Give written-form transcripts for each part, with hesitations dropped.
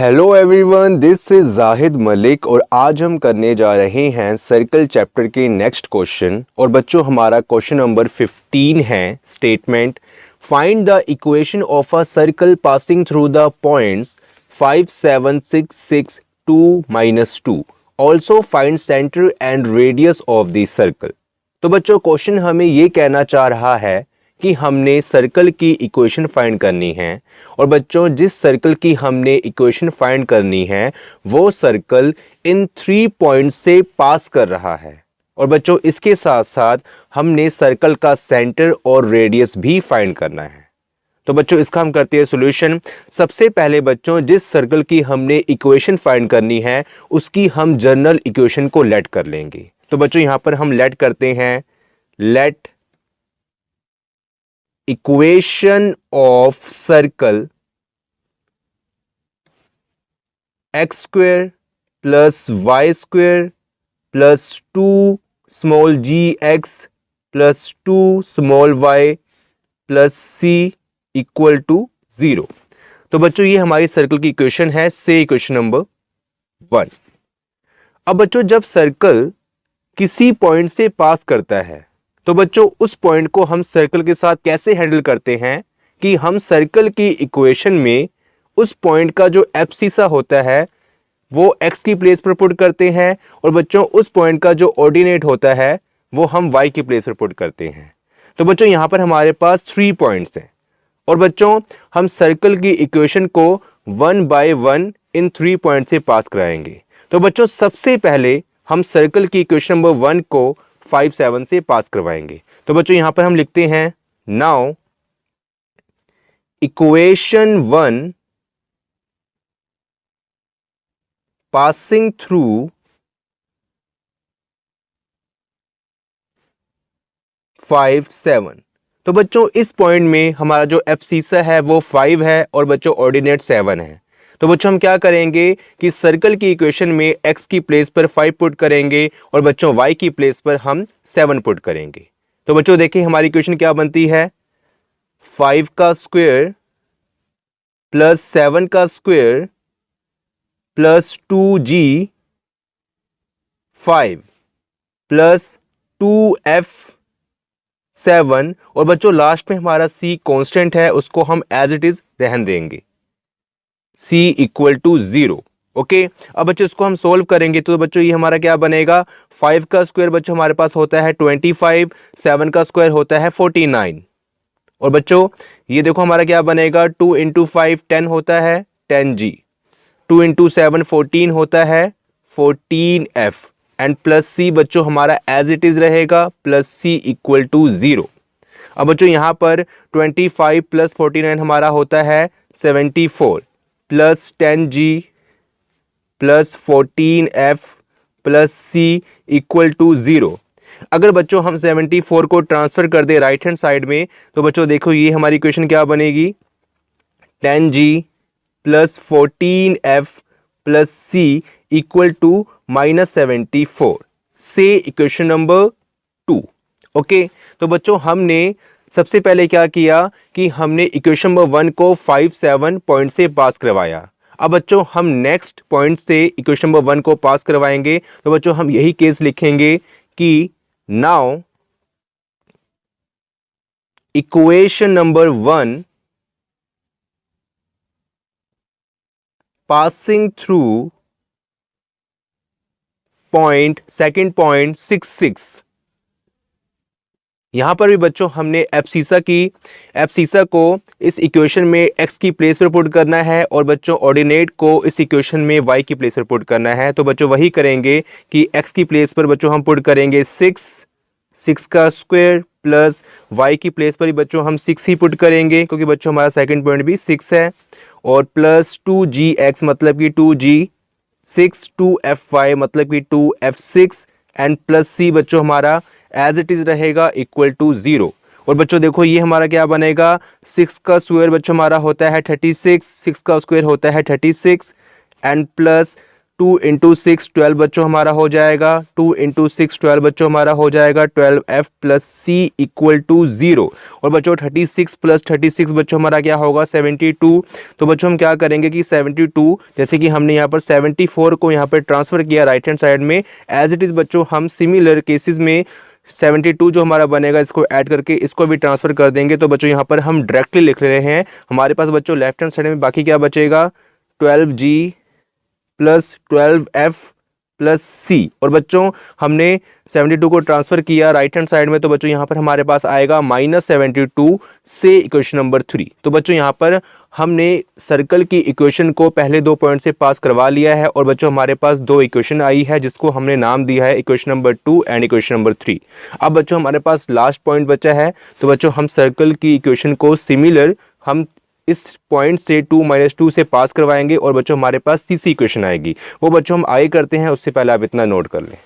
Hello everyone, this is Zahid Malik और आज हम करने जा रहे हैं सर्कल चैप्टर के नेक्स्ट क्वेश्चन। और बच्चों हमारा क्वेश्चन नंबर 15 है। Statement: find the equation of a circle passing through the points 5, 7, 6, 6, 2, -2। Also find centre and radius of the circle. तो बच्चों क्वेश्चन हमें ये कहना चाह रहा है कि हमने सर्कल की इक्वेशन फाइंड करनी है। और बच्चों जिस सर्कल की हमने इक्वेशन फाइंड करनी है वो सर्कल इन 3 पॉइंट्स से पास कर रहा है। और बच्चों इसके साथ साथ हमने सर्कल का सेंटर और रेडियस भी फाइंड करना है। तो बच्चों इसका हम करते हैं सॉल्यूशन। सबसे पहले बच्चों जिस सर्कल की हमने इक्वेशन फाइंड करनी है उसकी हम जनरल इक्वेशन को लेट कर लेंगे। तो बच्चों यहां पर हम लेट करते हैं, late equation of circle x square plus y square plus 2 small gx plus 2 small y plus c equal to 0। तो बच्चों ये हमारी सर्कल की इक्वेशन है, से इक्वेशन नंबर 1। अब बच्चों जब सर्कल किसी पॉइंट से पास करता है तो बच्चों उस पॉइंट को हम सर्कल के साथ कैसे हैंडल करते हैं कि हम सर्कल की इक्वेशन में उस पॉइंट का जो एब्सिसा होता है वो x की प्लेस पर पुट करते हैं और बच्चों उस पॉइंट का जो ऑर्डिनेट होता है वो हम y की प्लेस पर पुट करते हैं। तो बच्चों यहां पर हमारे पास 3 पॉइंट्स हैं और बच्चों हम सर्कल की इक्वेशन को 1 बाय 1 इन 3 पॉइंट से पास कराएंगे। तो बच्चों सबसे पहले हम सर्कल की इक्वेशन नंबर 1 को 5, 7 से पास करवाएंगे। तो बच्चों यहां पर हम लिखते हैं now equation 1 passing through five 7। तो बच्चों इस पॉइंट में हमारा जो एब्सिसा है वो 5 है और बच्चों ऑर्डिनेट 7 है। तो बच्चों हम क्या करेंगे कि सर्कल की इक्वेशन में x की प्लेस पर 5 पुट करेंगे और बच्चों y की प्लेस पर हम 7 पुट करेंगे। तो बच्चों देखिए हमारी इक्वेशन क्या बनती है, 5 का स्क्वायर प्लस 7 का square plus 2g 5 plus 2f7 और बच्चों लास्ट में हमारा c कांस्टेंट है उसको हम एज इट इज रहने देंगे, c इक्वल टू 0। ओके, अब बच्चों इसको हम सोल्व करेंगे तो बच्चों ये हमारा क्या बनेगा, 5 का स्क्वायर बच्चों हमारे पास होता है 25, 7 का स्क्वायर होता है 49। और बच्चों ये देखो हमारा क्या बनेगा, 2 इंटू 5 10 होता है 10g, 2 इंटू 7 14 होता है 14f एंड प्लस c बच्चों हमारा एज इट इज रहेगा प्लस c इक्वल टू 0। अब बच्चों यहाँ पर 25 प्लस 49 हमारा होता है 74 plus 10g plus 14f plus c equal to 0। अगर बच्चों हम 74 को ट्रांसफर कर दे राइट हैंड साइड में तो बच्चों देखो ये हमारी इक्वेशन क्या बनेगी, 10g plus 14f plus c equal to -74 से इक्वेशन नंबर 2। ओके, तो बच्चों हमने सबसे पहले क्या किया कि हमने इक्वेशन नंबर 1 को 5, 7 पॉइंट से पास करवाया। अब बच्चों हम नेक्स्ट पॉइंट से इक्वेशन नंबर 1 को पास करवाएंगे। तो बच्चों हम यही केस लिखेंगे कि now equation number 1 passing through point, second point 6, 6। यहां पर भी बच्चों हमने एब्सिसा को इस इक्वेशन में x की प्लेस पर पुट करना है और बच्चों ऑर्डिनेट को इस इक्वेशन में y की प्लेस पर पुट करना है। तो बच्चों वही करेंगे कि x की प्लेस पर बच्चों हम पुट करेंगे 6 का स्क्वायर प्लस y की प्लेस पर ही बच्चों हम 6 ही पुट करेंगे क्योंकि बच्चों हमारा सेकंड पॉइंट भी 6 है और प्लस 2gx मतलब कि 2g 6 2f5 मतलब कि 2f6 एंड प्लस c बच्चों हमारा एज इट इज रहेगा इक्वल टू 0। और बच्चों देखो ये हमारा क्या बनेगा, 6 का स्क्वायर बच्चों हमारा होता है 36, 6 का स्क्वायर होता है 36 एंड प्लस 2 इंटू 6 12 बच्चों हमारा हो जाएगा, 2 इंटू 6 12 बच्चों हमारा हो जाएगा 12F plus C equal to 0। और बच्चों 36 प्लस 36 बच्चों हमारा क्या होगा 72। तो बच्चों हम क्या करेंगे कि 72 जैसे कि हमने यहाँ पर 74 को यहाँ पर ट्रांसफ़र किया राइट हैंड साइड में, एज इट इज़ बच्चों हम सिमिलर केसेस में 72 जो हमारा बनेगा इसको ऐड करके इसको भी ट्रांसफ़र कर देंगे। तो बच्चों यहाँ पर हम डायरेक्टली लिख रहे हैं, हमारे पास बच्चों लेफ्ट हैंड साइड में बाकी क्या बचेगा 12G plus 12F plus C। और बच्चों हमने 72 को ट्रांसफ़र किया राइट हैंड साइड में, तो बच्चों यहाँ पर हमारे पास आएगा -72 से इक्वेशन नंबर 3। तो बच्चों यहाँ पर हमने सर्कल की इक्वेशन को पहले 2 पॉइंट से पास करवा लिया है और बच्चों हमारे पास 2 इक्वेशन आई है जिसको हमने नाम दिया है equation number 2 and equation number 3। अब बच्चों हमारे पास लास्ट पॉइंट बचा है, तो बच्चों हम सर्कल की इक्वेशन को सिमिलर हम इस पॉइंट से 2 - 2 से पास करवाएंगे और बच्चों हमारे पास तीसरी इक्वेशन आएगी, वो बच्चों हम आगे करते हैं, उससे पहले आप इतना नोट कर लें।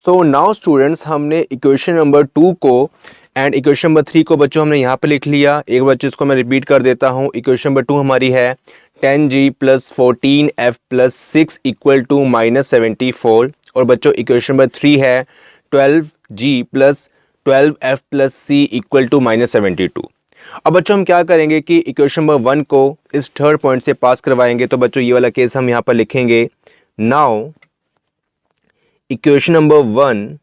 सो नाउ स्टूडेंट्स हमने इक्वेशन नंबर 2 को एंड इक्वेशन नंबर 3 को बच्चों हमने यहाँ पे लिख लिया। एक बच्चे इसको मैं रिपीट कर देता हूँ। इक्वेशन नंबर 2 हमारी है 10G plus 14F plus 6 equal to -74। और बच्चों इक्वेशन नंबर 3 है 12G plus 12F plus C equal to -72। अब बच्चों हम क्या करेंगे कि इक्वेशन नंबर 1 को इस थर्ड पॉइंट से पास करवाएंगे। तो बच्चों ये वाला केस हम यहाँ पर लिखेंगे, now equation number 1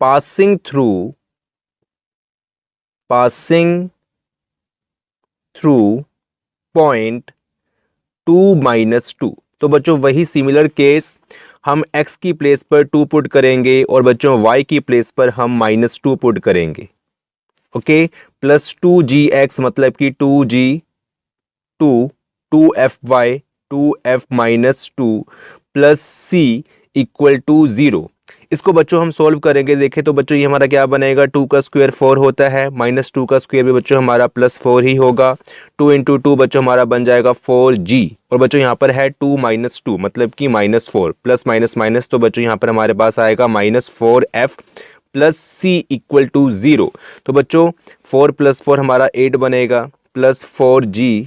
passing through point 2 - 2। तो बच्चों वही सिमिलर केस हम x की प्लेस पर 2 पुट करेंगे और बच्चों y की प्लेस पर हम -2 पुट करेंगे। ओके, प्लस 2gx मतलब कि 2g 2fy 2f minus 2 plus c equal to 0। इसको बच्चों हम सोल्व करेंगे। देखें तो बच्चों ये हमारा क्या बनेगा, 2 का स्क्वायर 4 होता है, -2 का स्क्वायर भी बच्चों हमारा +4 ही होगा। 2 इंटू 2 बच्चों हमारा बन जाएगा 4g। और बच्चों यहाँ पर है 2 - 2 मतलब कि -4 प्लस माइनस माइनस, तो बच्चों यहाँ पर हमारे पास आएगा -4f plus c equal to 0। तो बच्चों 4 + 4 हमारा 8 बनेगा, plus 4g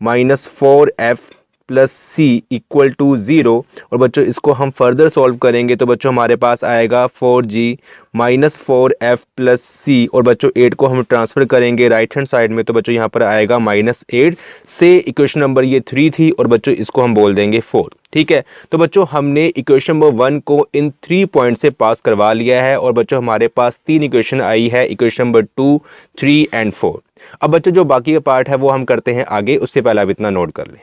minus 4f plus c equal to 0। और बच्चों इसको हम फर्दर सॉल्व करेंगे तो बच्चों हमारे पास आएगा 4g minus 4f plus c। और बच्चों 8 को हम ट्रांसफ़र करेंगे राइट हैंड साइड में, तो बच्चों यहाँ पर आएगा -8 से इक्वेशन नंबर ये 3 थी और बच्चों इसको हम बोल देंगे 4। ठीक है, तो बच्चों हमने इक्वेशन नंबर 1 को इन 3 पॉइंट से पास करवा लिया है और बच्चों हमारे पास 3 इक्वेशन आई है, इक्वेशन नंबर 2, 3 एंड 4। अब बच्चों जो बाकी का पार्ट है वो हम करते हैं आगे, उससे पहले आप इतना नोट कर लें।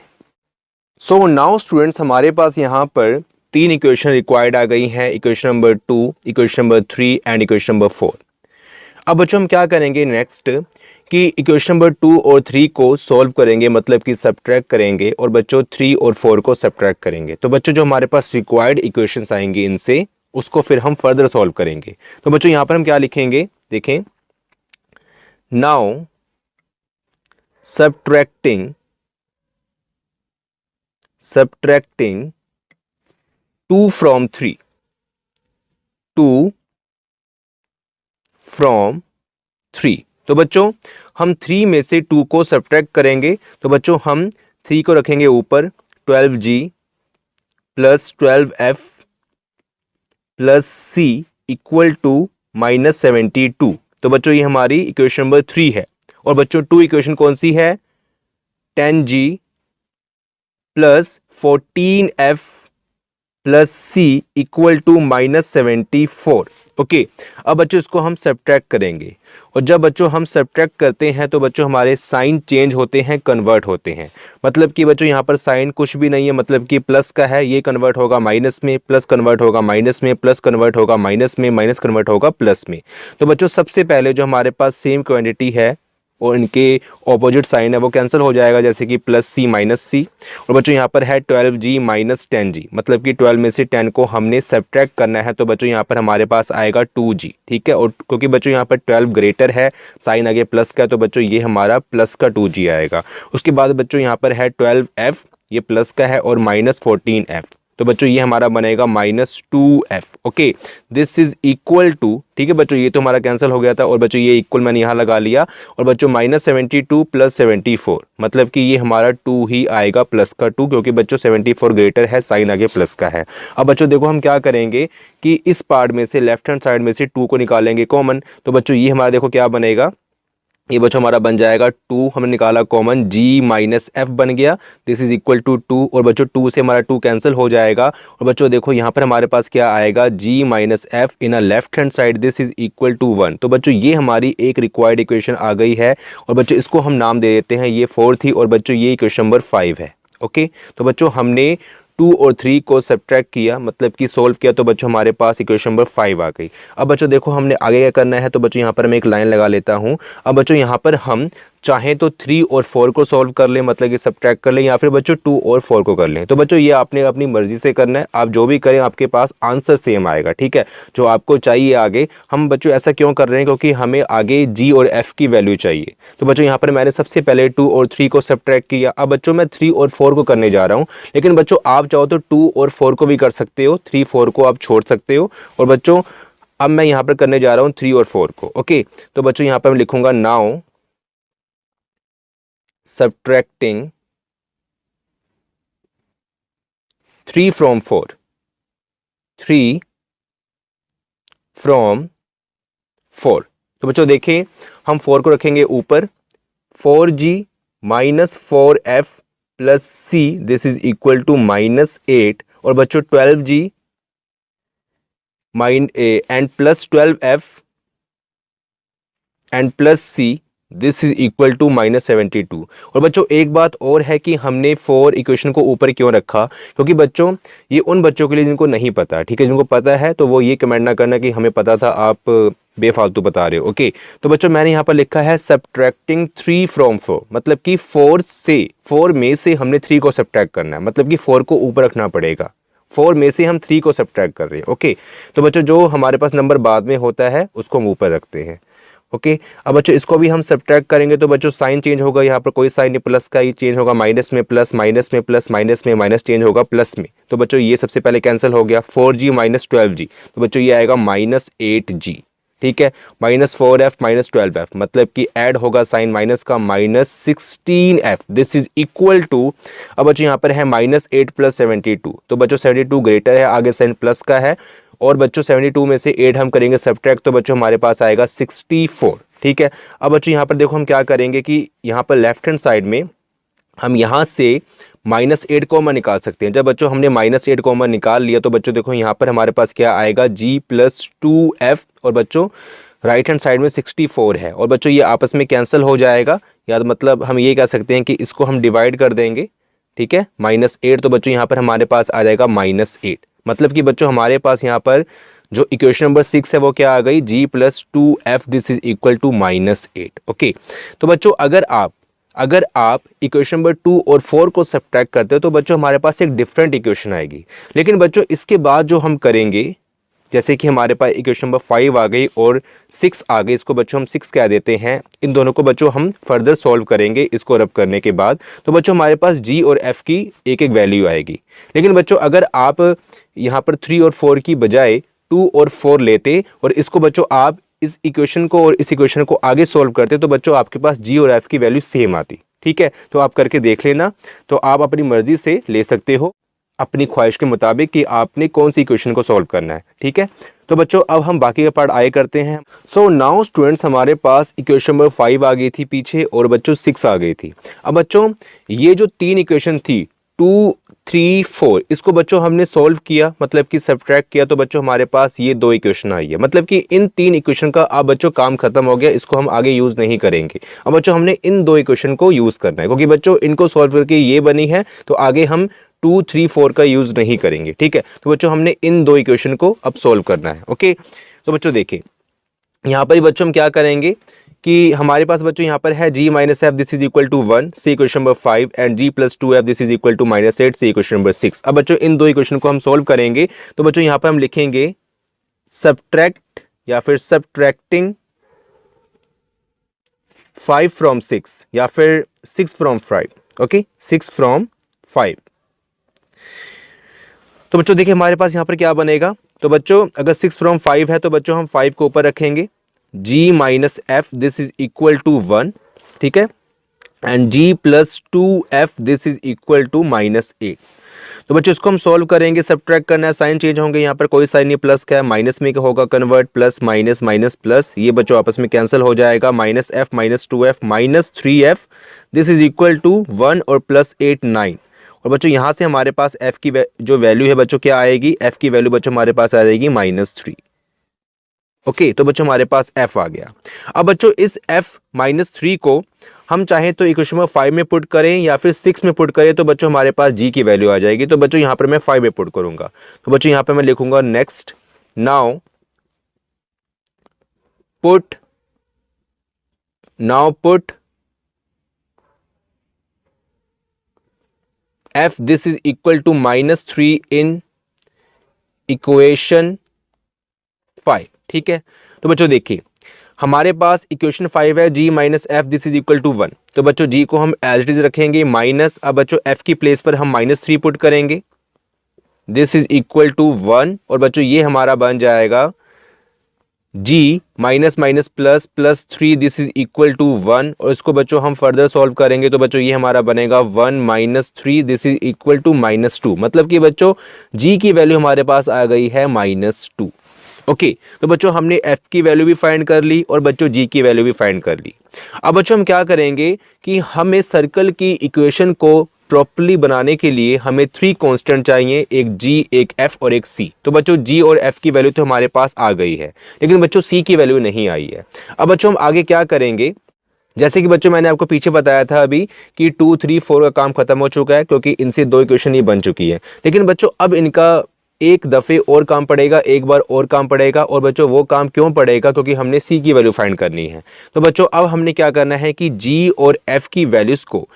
सो नाउ स्टूडेंट्स हमारे पास यहाँ पर 3 इक्वेशन रिक्वायर्ड आ गई हैं, equation number 2, equation number 3 and equation number 4। अब बच्चों हम क्या करेंगे नेक्स्ट कि इक्वेशन नंबर 2 और 3 को सॉल्व करेंगे, मतलब कि सब्ट्रैक्ट करेंगे और बच्चों 3 और 4 को सब्ट्रैक्ट करेंगे। तो बच्चों जो हमारे पास रिक्वायर्ड इक्वेशंस आएंगे इनसे उसको फिर हम फर्दर सॉल्व करेंगे। तो बच्चों यहाँ पर हम क्या लिखेंगे, देखें, नाउ सब्ट्रैक्टिंग 2 from 3, 2 from 3। तो बच्चों हम 3 में से 2 को सब्ट्रैक्ट करेंगे, तो बच्चों हम 3 को रखेंगे ऊपर, 12g plus 12f plus c equal to -72। तो बच्चों ये हमारी इक्वेशन नंबर 3 है। और बच्चों 2 इक्वेशन कौन सी है, 10g plus 14f plus c equal to -74। Okay, अब बच्चों इसको हम सब्ट्रैक्ट करेंगे और जब बच्चों हम सब्ट्रैक्ट करते हैं तो बच्चों हमारे साइन चेंज होते हैं, कन्वर्ट होते हैं। मतलब कि बच्चों यहाँ पर साइन कुछ भी नहीं है, मतलब कि प्लस का है, ये कन्वर्ट होगा माइनस में, प्लस कन्वर्ट होगा माइनस में, प्लस कन्वर्ट होगा माइनस में, माइनस कन्वर्ट होगा प्लस में। तो बच्चों सबसे पहले जो हमारे पास सेम क्वांटिटी है और इनके ऑपोजिट साइन है वो कैंसिल हो जाएगा, जैसे कि +c -c। और बच्चों यहाँ पर है 12g माइनस 10g, मतलब कि 12 में से 10 को हमने सब्ट्रैक्ट करना है, तो बच्चों यहाँ पर हमारे पास आएगा 2g। ठीक है, और क्योंकि बच्चों यहाँ पर 12 ग्रेटर है, साइन आगे प्लस का, तो बच्चों ये हमारा प्लस का 2g आएगा। उसके बाद बच्चों यहाँ पर है 12f, ये प्लस का है, और -14f। तो बच्चों ये हमारा बनेगा -2f। Okay, this is equal to, ठीक है बच्चों, ये तो हमारा कैंसिल हो गया था और बच्चों ये इक्वल मैंने यहाँ लगा लिया और बच्चों -72 + 74, मतलब कि ये हमारा 2 ही आएगा, प्लस का 2, क्योंकि बच्चों 74 ग्रेटर है, साइन आगे प्लस का है। अब बच्चों देखो हम क्या करेंगे कि इस पार्ट में से, लेफ्ट हैंड साइड में से 2 को निकालेंगे कॉमन, तो बच्चों ये हमारा देखो क्या बनेगा, ये बच्चों हमारा बन जाएगा 2, हमने निकाला कॉमन, g - f बन गया, दिस इज इक्वल टू 2, और बच्चों 2 से हमारा 2 कैंसिल हो जाएगा और बच्चों देखो यहाँ पर हमारे पास क्या आएगा, g - f in a left hand side, this is equal to 1। तो बच्चों ये हमारी एक रिक्वायर्ड इक्वेशन आ गई है और बच्चों इसको हम नाम दे देते हैं, ये 4 थी और बच्चों ये इक्वेशन नंबर 5 है। ओके, तो बच्चों हमने 2 और 3 को सब्ट्रैक्ट किया, मतलब कि सोल्व किया, तो बच्चों हमारे पास इक्वेशन नंबर 5 आ गई। अब बच्चों देखो हमने आगे क्या करना है, तो बच्चों यहाँ पर मैं एक लाइन लगा लेता हूँ। अब बच्चों यहाँ पर हम चाहें तो 3 और 4 को सॉल्व कर लें, मतलब कि सब्ट्रैक्ट कर लें, या फिर बच्चों 2 और 4 को कर लें। तो बच्चों ये आपने अपनी मर्जी से करना है, आप जो भी करें आपके पास आंसर सेम आएगा, ठीक है, जो आपको चाहिए आगे। हम बच्चों ऐसा क्यों कर रहे हैं, क्योंकि हमें आगे g और f की वैल्यू चाहिए। तो बच्चों यहाँ पर मैंने सबसे पहले 2 और 3 को सब्ट्रैक्ट किया। अब बच्चों मैं 3 और 4 को करने जा रहा हूँ, लेकिन बच्चों आप चाहो तो 2 और 4 को भी कर सकते हो, 3 4 को आप छोड़ सकते हो। और बच्चों अब मैं यहाँ पर करने जा रहा हूँ 3 और 4 को। ओके, तो बच्चों यहाँ पर मैं लिखूंगा नाउ subtracting 3 from 4, 3 from 4। तो बच्चों देखें हम 4 को रखेंगे ऊपर, 4g - 4f + c, this is equal to -8, और बच्चों 12g and plus 12f and plus c, this is equal to -72। और बच्चों एक बात और है कि हमने 4 इक्वेशन को ऊपर क्यों रखा, क्योंकि बच्चों ये उन बच्चों के लिए जिनको नहीं पता, ठीक है, जिनको पता है तो वो ये कमेंट ना करना कि हमें पता था, आप बेफालतू बता रहे हो। ओके, तो बच्चों मैंने यहाँ पर लिखा है सब्ट्रैक्टिंग 3 फ्रॉम 4, मतलब कि 4 में से हमने 3 को सब्ट्रैक्ट करना है, मतलब कि 4 को ऊपर रखना पड़ेगा। 4 में से हम 3 को सब्ट्रैक्ट कर रहे हैं। ओके, तो बच्चों जो हमारे पास नंबर बाद में होता है उसको हम ऊपर रखते हैं। ओके, अब बच्चों इसको भी हम सब्ट्रैक्ट करेंगे, तो बच्चों साइन चेंज होगा, यहाँ पर कोई साइन नहीं, प्लस का ही चेंज होगा, माइनस में प्लस, माइनस में प्लस, माइनस में माइनस चेंज होगा प्लस में। तो बच्चों ये सबसे पहले कैंसिल हो गया, 4g - 12g, तो बच्चों ये आएगा -8g, ठीक है, -4f - 12f, मतलब कि ऐड होगा साइन माइनस का, -16f, this is equal to, अब बच्चों यहाँ पर है -8 + 72, तो बच्चों 72 ग्रेटर है, आगे साइन प्लस का है, और बच्चों 72 में से 8 हम करेंगे सब्ट्रैक्ट, तो बच्चों हमारे पास आएगा 64, ठीक है। अब बच्चों यहाँ पर देखो हम क्या करेंगे कि यहाँ पर लेफ्ट हैंड साइड में हम यहाँ से -8 कॉमन निकाल सकते हैं। जब बच्चों हमने -8 कॉमन निकाल लिया, तो बच्चों देखो यहाँ पर हमारे पास क्या आएगा, g + 2f, और बच्चों राइट हैंड साइड में 64 है, और बच्चों ये आपस में कैंसिल हो जाएगा, या मतलब हम ये कह सकते हैं कि इसको हम डिवाइड कर देंगे, ठीक है, -8, तो बच्चों यहाँ पर हमारे पास आ जाएगा -8, मतलब कि बच्चों हमारे पास यहाँ पर जो इक्वेशन नंबर 6 है वो क्या आ गई, g + 2f, this is equal to -8। Okay, तो बच्चों अगर आप इक्वेशन नंबर 2 और 4 को सब्ट्रैक्ट करते हो, तो बच्चों हमारे पास एक डिफरेंट इक्वेशन आएगी। लेकिन बच्चों इसके बाद जो हम करेंगे, जैसे कि हमारे पास इक्वेशन नंबर 5 आ गई और 6 आ गई, इसको बच्चों हम 6 कह देते हैं, इन दोनों को बच्चों हम फर्दर सॉल्व करेंगे इसको रब करने के बाद, तो बच्चों हमारे पास g और f की एक एक वैल्यू आएगी। लेकिन बच्चों अगर आप यहाँ पर 3 और 4 की बजाय 2 और 4 लेते और इसको बच्चों आप इस इक्वेशन को और इस इक्वेशन को आगे सॉल्व करते, तो बच्चों आपके पास g और f की वैल्यू सेम आती, ठीक है। तो आप करके देख लेना, तो आप अपनी मर्जी से ले सकते हो अपनी ख्वाहिश के मुताबिक कि आपने कौन सी इक्वेशन को सॉल्व करना है, ठीक है। तो बच्चों अब हम बाकी का पार्ट आगे करते हैं। सो नाउ स्टूडेंट्स, हमारे पास इक्वेशन नंबर 5 आ गई थी पीछे और बच्चों 6 आ गई थी। अब बच्चों ये जो 3 इक्वेशन थी 2 3 4, इसको बच्चों हमने सॉल्व किया, मतलब कि सब्ट्रैक्ट किया, तो बच्चों हमारे पास ये 2 इक्वेशन आई है, मतलब कि इन 3 इक्वेशन का अब बच्चों काम खत्म हो गया, इसको हम आगे यूज नहीं करेंगे। अब बच्चों हमने इन 2 इक्वेशन को यूज करना है, क्योंकि बच्चों इनको सॉल्व करके ये बनी है, तो आगे हम 2 3 4 का यूज नहीं करेंगे, ठीक है। तो बच्चों हमने इन 2 इक्वेशन को अब सॉल्व करना है। ओके, तो बच्चों देखिए यहाँ पर ही बच्चों हम क्या करेंगे कि हमारे पास बच्चों यहाँ पर है g - f, this is equal to 1, see equation number 5, and g + 2f, this is equal to -8, see equation number 6। अब बच्चों इन 2 इक्वेशन को हम सॉल्व करेंगे, तो बच्चों यहाँ पर हम लिखेंगे सब्ट्रैक्ट या फिर सब्ट्रैक्टिंग 5 from 6 या फिर 6 from 5। Okay, 6 from 5। तो बच्चों देखिए हमारे पास यहाँ पर क्या बनेगा, तो बच्चों अगर 6 फ्रॉम 5 है तो बच्चों हम 5 को ऊपर रखेंगे, g minus F this is equal to 1, ठीक है, and g plus 2f this is equal to -8। तो बच्चों इसको हम सॉल्व करेंगे, सब्ट्रैक्ट करना है, साइन चेंज होंगे, यहाँ पर कोई साइन नहीं, प्लस का है माइनस में होगा convert, plus minus minus plus, ये बच्चों आपस में कैंसिल हो जाएगा, -f minus 2f minus 3f this is equal to 1 और प्लस 8 9। और बच्चों यहाँ से हमारे पास f की जो वैल्यू है बच्चों क्या आएगी, f की वैल्यू बच्चों हमारे पास आ जाएगी -3। ओके, तो बच्चों हमारे पास f आ गया। अब बच्चों इस f -3 को हम चाहें तो इक्वेशन नंबर 5 में पुट करें या फिर 6 में पुट करें, तो बच्चों हमारे पास g की वैल्यू आ जाएगी। तो बच्चों यहाँ पर मैं 5 में पुट करूंगा, तो बच्चों यहाँ पे मैं लिखूंगा next now put f this is equal to -3 in equation 5, ठीक है। तो बच्चों देखिए हमारे पास इक्वेशन 5 है, g minus F this is equal to 1, तो बच्चों g को हम एज इट इज रखेंगे माइनस, अब बच्चों f की प्लेस पर हम -3 पुट करेंगे, दिस इज इक्वल टू 1, और बच्चों ये हमारा बन जाएगा g minus minus plus plus 3 this is equal to 1, और इसको बच्चों हम फर्दर सॉल्व करेंगे तो बच्चों ये हमारा बनेगा 1 minus 3 this is equal to -2, मतलब कि बच्चों g की वैल्यू हमारे पास आ गई है -2। ओके, तो बच्चों हमने f की वैल्यू भी फाइंड कर ली और बच्चों g की वैल्यू भी फाइंड कर ली। अब बच्चों हम क्या करेंगे कि हमें सर्कल की इक्वेशन को प्रॉपर्ली बनाने के लिए हमें 3 कांस्टेंट चाहिए, एक g, एक f और एक c। तो बच्चों g और f की वैल्यू तो हमारे पास आ गई है, लेकिन बच्चों c की वैल्यू नहीं आई है। अब बच्चों हम आगे क्या करेंगे, जैसे कि बच्चों मैंने आपको पीछे बताया था अभी कि 2, 3, 4 का काम खत्म हो चुका है क्योंकि इनसे 2 इक्वेशन ही बन चुकी है, लेकिन बच्चों अब इनका एक दफ़े और काम पड़ेगा, एक बार और काम पड़ेगा। और बच्चों वो काम क्यों पड़ेगा, क्योंकि हमने c की वैल्यू फाइंड करनी है। तो बच्चों अब हमने क्या करना है कि g और f की वैल्यूज़ को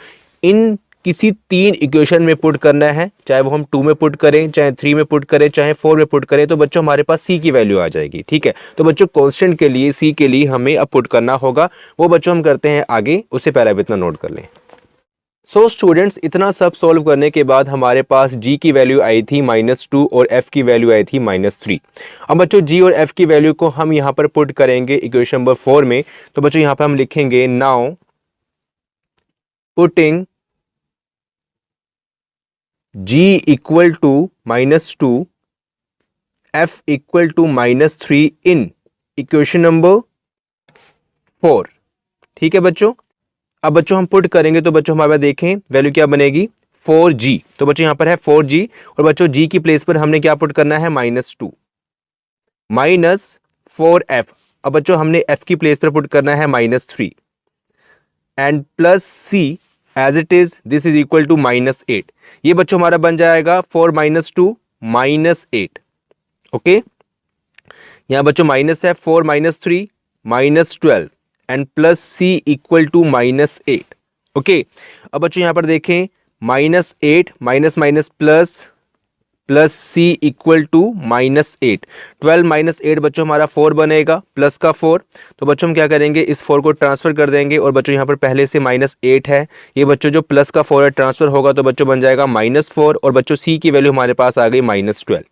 इन किसी 3 इक्वेशन में पुट करना है, चाहे वो हम 2 में पुट करें, चाहे 3 में पुट करें, चाहे 4 में पुट करें, तो बच्चों हमारे पास c की वैल्यू आ जाएगी, ठीक है। तो बच्चों कांस्टेंट के लिए c के लिए हमें अब पुट करना होगा, वो बच्चों हम करते हैं आगे, उससे पहले अब इतना नोट कर लें। सो स्टूडेंट्स इतना सब सॉल्व करने के बाद हमारे पास g की वैल्यू आई थी -2 और f की वैल्यू आई थी -3। अब बच्चों g और f की वैल्यू को हम यहाँ पर पुट करेंगे इक्वेशन नंबर 4 में, तो बच्चों यहाँ पर हम लिखेंगे now putting g equal to -2 f equal to -3 in equation number 4, ठीक है बच्चों। अब बच्चों हम पुट करेंगे तो बच्चों हमारे पास देखें वैल्यू क्या बनेगी 4g, तो बच्चों यहाँ पर है 4g, और बच्चों g की प्लेस पर हमने क्या पुट करना है -2 माइनस 4f, अब बच्चों हमने f की प्लेस पर पुट करना है -3 and plus c as it is this is equal to -8। ये बच्चों हमारा बन जाएगा 4 - 2 -8। ओके, यहाँ बच्चों माइनस है 4 - 3 -12 and plus c equal to -8। Okay, अब बच्चों यहाँ पर देखें -8 minus minus plus plus c equal to -8, 12 - 8 बच्चों हमारा 4 बनेगा, प्लस का 4, तो बच्चों हम क्या करेंगे इस 4 को ट्रांसफर कर देंगे, और बच्चों यहाँ पर पहले से -8 है, ये बच्चों जो प्लस का 4 है ट्रांसफर होगा तो बच्चों बन जाएगा -4, और बच्चों c की वैल्यू हमारे पास आ गई -12,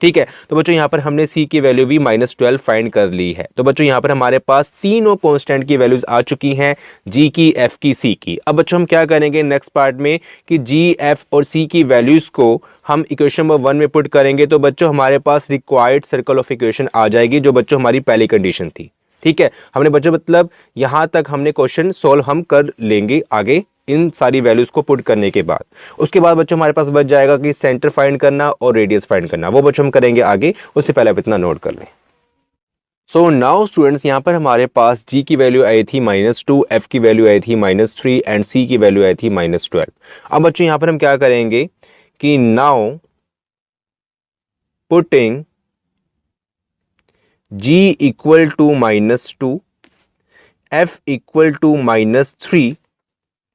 ठीक है। तो बच्चों यहाँ पर हमने c की वैल्यू भी -12 फाइंड कर ली है। तो बच्चों यहाँ पर हमारे पास तीनों कांस्टेंट की वैल्यूज आ चुकी हैं, g की, f की, c की। अब बच्चों हम क्या करेंगे नेक्स्ट पार्ट में कि g, f और c की वैल्यूज को हम इक्वेशन नंबर 1 में पुट करेंगे, तो बच्चों हमारे पास रिक्वायर्ड सर्कल ऑफ इक्वेशन आ जाएगी, जो बच्चों हमारी पहली कंडीशन थी, ठीक है। हमने बच्चों मतलब यहाँ तक हमने क्वेश्चन सोल्व हम कर लेंगे आगे इन सारी वैल्यूज को पुट करने के बाद। उसके बाद बच्चों हमारे पास बच जाएगा कि सेंटर फाइंड करना और रेडियस फाइंड करना, वो बच्चों हम करेंगे आगे, उससे पहले आप इतना नोट कर लें। सो नाउ स्टूडेंट्स यहाँ पर हमारे पास g की वैल्यू आई थी -2, f की वैल्यू आई थी -3 एंड c की वैल्यू आई थी -12। अब बच्चों यहाँ पर हम क्या करेंगे कि now putting g equal to -2, f equal to -3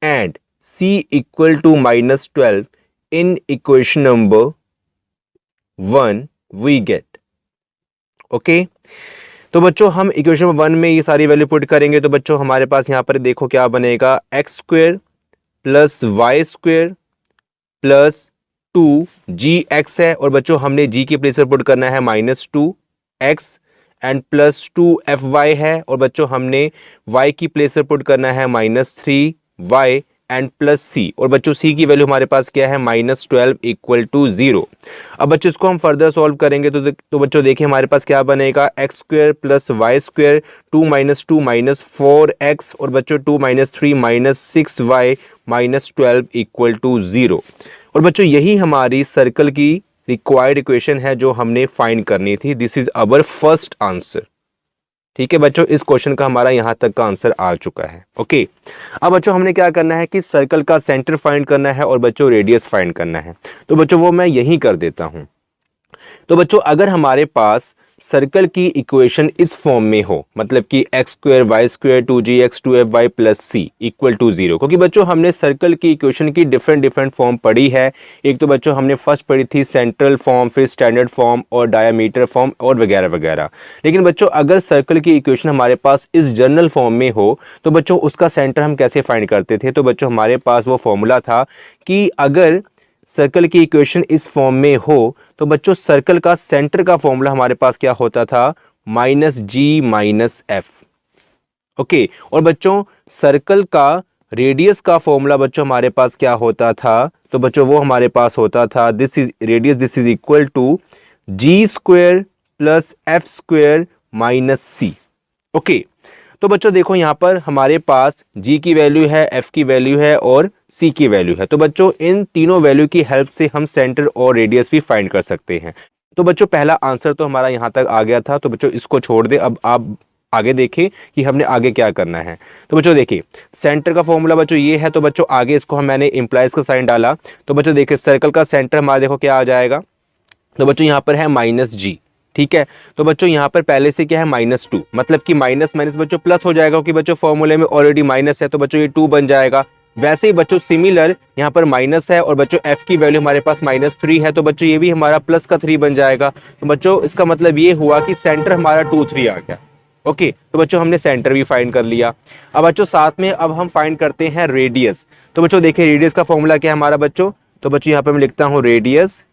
and c equal to -12 in equation number 1 we get। Okay, तो बच्चों हम इक्वेशन नंबर 1 में ये सारी वैल्यू पुट करेंगे, तो बच्चों हमारे पास यहाँ पर देखो क्या बनेगा x² + y² + 2gx है और बच्चों हमने g की प्लेस पर पुट करना है -2x एंड +2fy है और बच्चों हमने y की प्लेस पर पुट करना है -3y एंड +c और बच्चों c की वैल्यू हमारे पास क्या है -12 = 0। अब बच्चों इसको हम फर्दर सॉल्व करेंगे तो बच्चों देखिए हमारे पास क्या बनेगा x² + y², 2 - 2 - 4x और बच्चों 2 - 3 - 6y -12 = 0। और बच्चों यही हमारी सर्कल की रिक्वायर्ड इक्वेशन है जो हमने फाइंड करनी थी। This is our first answer. ठीक है बच्चों, इस क्वेश्चन का हमारा यहां तक का आंसर आ चुका है। ओके, अब बच्चों हमने क्या करना है कि सर्कल का सेंटर फाइंड करना है और बच्चों रेडियस फाइंड करना है। तो बच्चों वो मैं यही कर देता हूं। तो बच्चों अगर हमारे पास सर्कल की इक्वेशन इस फॉर्म में हो, मतलब कि x² y² 2gx 2fy + c = 0, क्योंकि बच्चों हमने सर्कल की इक्वेशन की डिफरेंट फॉर्म पढ़ी है। एक तो बच्चों हमने फर्स्ट पढ़ी थी सेंट्रल फॉर्म, फिर स्टैंडर्ड फॉर्म और डायमीटर फॉर्म और वगैरह वगैरह। लेकिन बच्चों अगर सर्कल की इक्वेशन हमारे पास इस जनरल फॉर्म में हो तो बच्चों उसका सेंटर हम कैसे फाइंड करते थे? तो बच्चों हमारे पास वो फॉर्मूला था कि अगर सर्कल की इक्वेशन इस फॉर्म में हो तो बच्चों सर्कल का सेंटर का फॉर्मूला हमारे पास क्या होता था? -g - f। ओके, और बच्चों सर्कल का रेडियस का फॉर्मूला बच्चों हमारे पास क्या होता था? तो बच्चों वो हमारे पास होता था this is radius, this is equal to g² + f² - c। Okay, तो बच्चों देखो यहाँ पर हमारे पास g की वैल्यू है, f की वैल्यू है और c की वैल्यू है। तो बच्चों इन तीनों वैल्यू की हेल्प से हम सेंटर और रेडियस भी फाइंड कर सकते हैं। तो बच्चों पहला आंसर तो हमारा यहाँ तक आ गया था। तो बच्चों इसको छोड़ दे, अब आप आगे देखें कि हमने आगे क्या करना है। तो बच्चों देखिए सेंटर का फॉर्मूला बच्चों ये है। तो बच्चों आगे इसको मैंने इंप्लाइज का साइन डाला। तो बच्चों देखिए सर्कल का सेंटर हमारा देखो क्या आ जाएगा। तो बच्चों यहाँ पर है -g। ठीक है, तो बच्चों यहाँ पर पहले से क्या है -2, मतलब कि माइनस माइनस बच्चों प्लस हो जाएगा क्योंकि बच्चों फॉर्मूले में ऑलरेडी माइनस है। तो बच्चों ये 2 बन जाएगा। वैसे ही बच्चों सिमिलर यहाँ पर माइनस है और बच्चों f की वैल्यू हमारे पास -3 है। तो बच्चों ये भी हमारा प्लस का 3 बन जाएगा। तो बच्चों इसका मतलब ये हुआ कि सेंटर हमारा 2 3 आ गया। ओके, तो बच्चों हमने सेंटर भी फाइंड कर लिया। अब बच्चों साथ में अब हम फाइंड करते हैं रेडियस। तो बच्चों देखिए रेडियस का फॉर्मूला क्या है हमारा बच्चों? तो बच्चों यहाँ पर मैं लिखता हूँ radius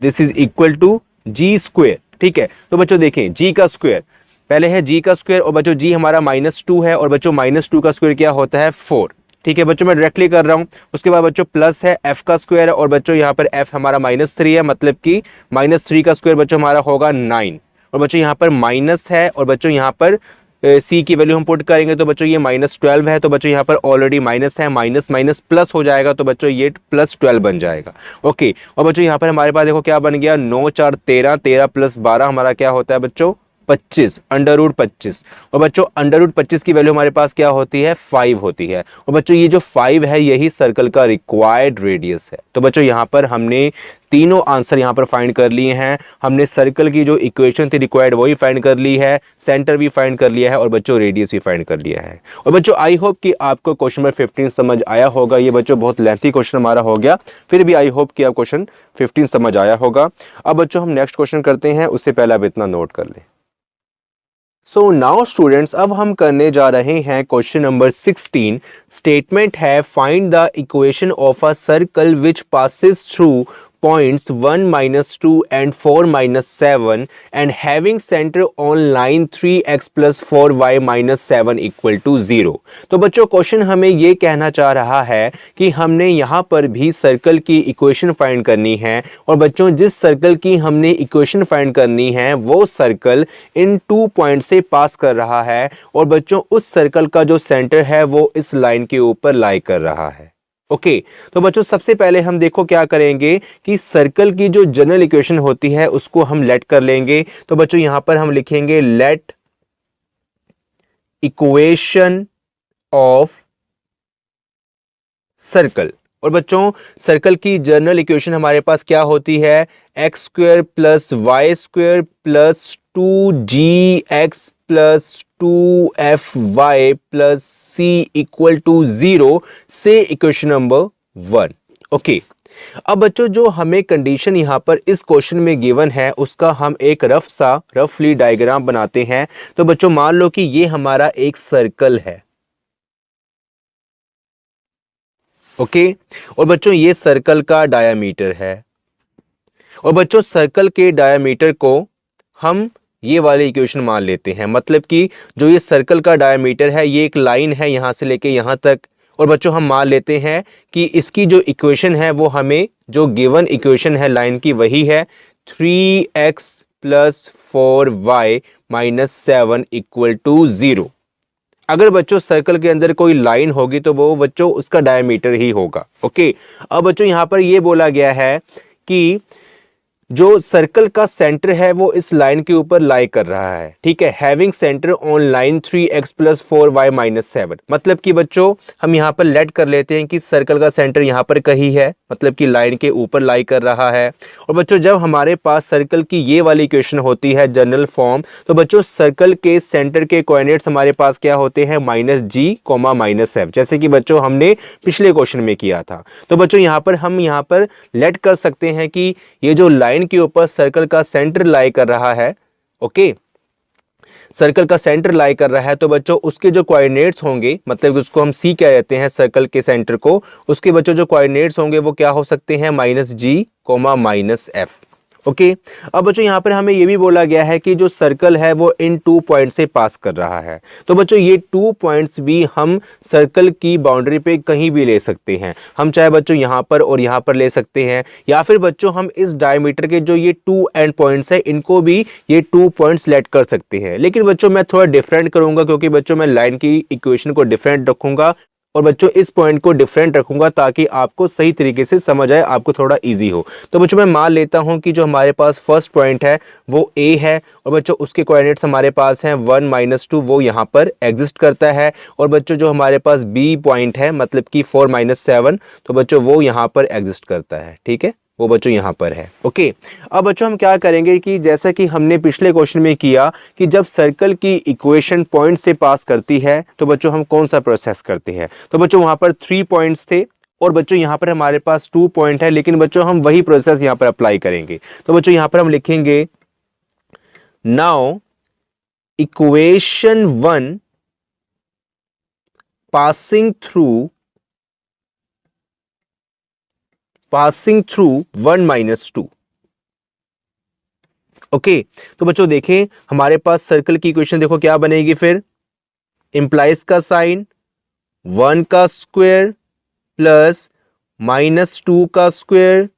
this is equal to g²। ठीक है, तो बच्चों देखें g का स्क्वायर पहले है g का स्क्वायर और बच्चों g हमारा -2 है और बच्चों -2 का स्क्वायर क्या होता है? 4। ठीक है बच्चों, मैं डायरेक्टली कर रहा हूं। उसके बाद बच्चों प्लस है f का स्क्वायर और बच्चों यहाँ पर f हमारा -3 है, मतलब कि -3 का स्क्वायर बच्चों हमारा होगा 9 और बच्चों यहाँ पर माइनस है और बच्चों यहाँ पर c की वैल्यू हम पुट करेंगे तो बच्चों ये -12 है। तो बच्चों यहाँ पर ऑलरेडी माइनस है, माइनस माइनस प्लस हो जाएगा तो बच्चों ये +12 बन जाएगा। ओके, और बच्चों यहाँ पर हमारे पास देखो क्या बन गया 9 4 13, 13 + 12 हमारा क्या होता है बच्चों? 25, √25। और बच्चों √25 की वैल्यू हमारे पास क्या होती है? 5 होती है। और बच्चों ये जो 5 है यही सर्कल का रिक्वायर्ड रेडियस है। तो बच्चों यहाँ पर हमने तीनों आंसर यहाँ पर फाइंड कर लिए हैं। हमने सर्कल की जो इक्वेशन थी रिक्वायर्ड वही फाइंड कर ली है, सेंटर भी फाइंड कर लिया है और बच्चों रेडियस भी फाइंड कर लिया है। और बच्चों आई होप कि आपको क्वेश्चन नंबर 15 समझ आया होगा। ये बच्चों बहुत लेंथी क्वेश्चन हमारा हो गया, फिर भी आई होप कि आप क्वेश्चन 15 समझ आया होगा। अब बच्चों हम नेक्स्ट क्वेश्चन करते हैं, उससे पहले आप इतना नोट कर लें। सो नाउ स्टूडेंट्स, अब हम करने जा रहे हैं क्वेश्चन नंबर 16। स्टेटमेंट है find the equation of a circle which passes through points 1 - 2 and 4 - 7 and having center on line 3x + 4y - 7 = 0। तो बच्चों क्वेश्चन हमें ये कहना चाह रहा है कि हमने यहाँ पर भी सर्कल की इक्वेशन फाइंड करनी है और बच्चों जिस सर्कल की हमने इक्वेशन फाइंड करनी है वो सर्कल इन 2 पॉइंट से पास कर रहा है और बच्चों उस सर्कल का जो सेंटर है वो इस लाइन के ऊपर लाई कर रहा है। ओके, तो बच्चों सबसे पहले हम देखो क्या करेंगे कि सर्कल की जो जनरल इक्वेशन होती है उसको हम लेट कर लेंगे। तो बच्चों यहां पर हम लिखेंगे लेट इक्वेशन ऑफ सर्कल। और बच्चों सर्कल की जनरल इक्वेशन हमारे पास क्या होती है? x² + y² + 2gx + 2fy + c = 0 से इक्वेशन नंबर 1। ओके, अब बच्चों जो हमें कंडीशन यहां पर इस क्वेश्चन में गिवन है उसका हम एक रफली डायग्राम बनाते हैं। तो बच्चों मान लो कि ये हमारा एक सर्कल है। ओके, और बच्चों ये सर्कल का डायामीटर है और बच्चों सर्कल के डायमीटर को हम ये वाली इक्वेशन मान लेते हैं, मतलब कि जो ये सर्कल का डायमीटर है ये एक लाइन है यहाँ से लेके यहाँ तक, और बच्चों हम मान लेते हैं कि इसकी जो इक्वेशन है वो हमें जो गिवन इक्वेशन है लाइन की वही है 3x + 4y - 7 = 0। अगर बच्चों सर्कल के अंदर कोई लाइन होगी तो वो बच्चों उसका डायमीटर ही होगा। ओके, अब बच्चों यहाँ पर ये बोला गया है कि जो सर्कल का सेंटर है वो इस लाइन के ऊपर लाई कर रहा है, ठीक है, having centre on line 3x + 4y - 7। मतलब कि बच्चों हम यहाँ पर लेट कर लेते हैं कि सर्कल का सेंटर यहाँ पर कहीं है, मतलब कि लाइन के ऊपर लाई कर रहा है। और बच्चों जब हमारे पास सर्कल की ये वाली इक्वेशन होती है जनरल फॉर्म, तो बच्चों सर्कल के सेंटर के कोऑर्डिनेट्स हमारे पास क्या होते हैं -g, -f, जैसे कि बच्चों हमने पिछले क्वेश्चन में किया था। तो बच्चों हम यहाँ पर लेट कर सकते हैं कि ये जो लाइन के ऊपर सर्कल का सेंटर लाई कर रहा है, ओके, सर्कल का सेंटर लाई कर रहा है, तो बच्चों उसके जो कोऑर्डिनेट्स होंगे, मतलब उसको हम सी कह देते हैं सर्कल के सेंटर को, उसके बच्चों जो कोऑर्डिनेट्स होंगे वो क्या हो सकते हैं -g, -f। ओके, अब बच्चों यहाँ पर हमें ये भी बोला गया है कि जो सर्कल है वो इन 2 पॉइंट से पास कर रहा है। तो बच्चों ये 2 पॉइंट्स भी हम सर्कल की बाउंड्री पे कहीं भी ले सकते हैं। हम चाहे बच्चों यहाँ पर और यहाँ पर ले सकते हैं, या फिर बच्चों हम इस डायमीटर के जो ये 2 एंड पॉइंट्स है इनको भी ये 2 पॉइंट्स लेट कर सकते हैं। लेकिन बच्चों मैं थोड़ा डिफरेंट करूंगा, क्योंकि बच्चों मैं लाइन की इक्वेशन को डिफरेंट रखूंगा और बच्चों इस पॉइंट को डिफरेंट रखूंगा ताकि आपको सही तरीके से समझ आए, आपको थोड़ा इजी हो। तो बच्चों मैं मान लेता हूं कि जो हमारे पास फर्स्ट पॉइंट है वो A है, और बच्चों उसके कोऑर्डिनेट्स हमारे पास हैं 1 - 2, वो यहाँ पर एग्जिस्ट करता है। और बच्चों जो हमारे पास B पॉइंट है, मतलब कि 4 - 7, तो बच्चों वो यहाँ पर एग्जिस्ट करता है, ठीक है, वो बच्चों यहाँ पर है। ओके, अब बच्चों हम क्या करेंगे कि जैसा कि हमने पिछले क्वेश्चन में किया कि जब सर्कल की इक्वेशन पॉइंट से पास करती है तो बच्चों हम कौन सा प्रोसेस करते हैं। तो बच्चों वहाँ पर 3 पॉइंट्स थे और बच्चों यहाँ पर हमारे पास 2 पॉइंट है, लेकिन बच्चों हम वही प्रोसेस यहाँ पर अप्लाई करेंगे। तो बच्चों यहाँ पर हम लिखेंगे now equation 1 passing through 1 - 2। Okay, तो बच्चों देखें हमारे पास सर्कल की इक्वेशन देखो क्या बनेगी, फिर इंप्लाइज का साइन 1 का स्क्वायर प्लस -2 का square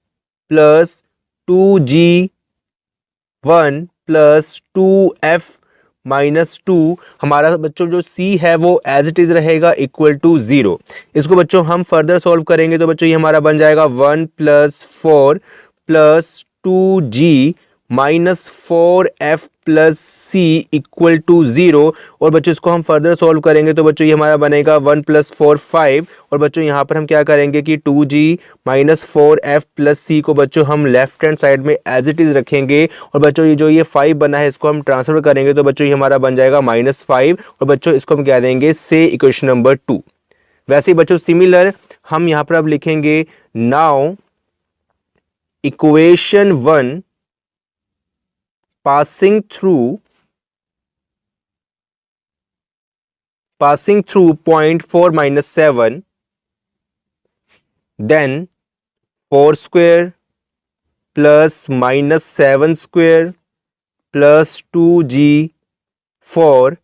plus 2g1 plus 2f -2। हमारा बच्चों जो c है वो एज इट इज रहेगा = 0। इसको बच्चों हम फर्दर सॉल्व करेंगे तो बच्चों ये हमारा बन जाएगा 1 + 4 + 2g - 4f + c = 0। और बच्चों इसको हम फर्दर सॉल्व करेंगे तो बच्चों ये हमारा बनेगा 1 + 4 5। और बच्चों यहाँ पर हम क्या करेंगे कि 2g - 4f + c को बच्चों हम लेफ्ट हैंड साइड में एज इट इज रखेंगे। और बच्चों ये जो ये 5 बना है इसको हम ट्रांसफर करेंगे तो बच्चों ये हमारा बन जाएगा -5। और बच्चों इसको हम क्या देंगे से इक्वेशन नंबर 2। वैसे ही बच्चों सिमिलर हम यहाँ पर अब लिखेंगे now equation 1 passing through point 4 - 7, then 4 square plus -7 square plus 2g4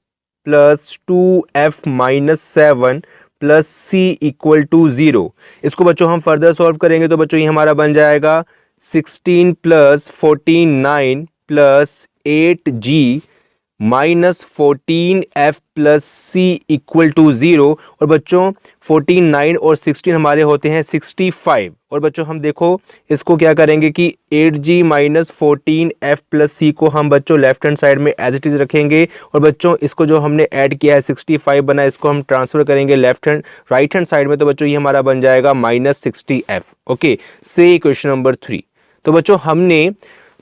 plus 2f - 7 plus c = 0। इसको बच्चों हम फर्दर सॉल्व करेंगे तो बच्चों ये हमारा बन जाएगा 16 + 14 9 plus 8g - 14f plus c = 0। और बच्चों 14 9 और 16 हमारे होते हैं 65। और बच्चों हम देखो इसको क्या करेंगे कि 8g - 14f plus c को हम बच्चों लेफ्ट हैंड साइड में एज इट इज रखेंगे। और बच्चों इसको जो हमने ऐड किया है 65 बना, इसको हम ट्रांसफर करेंगे राइट हैंड साइड में तो बच्चों ये हमारा बन जाएगा -60f। ओके, से इक्वेशन नंबर 3। तो बच्चों हमने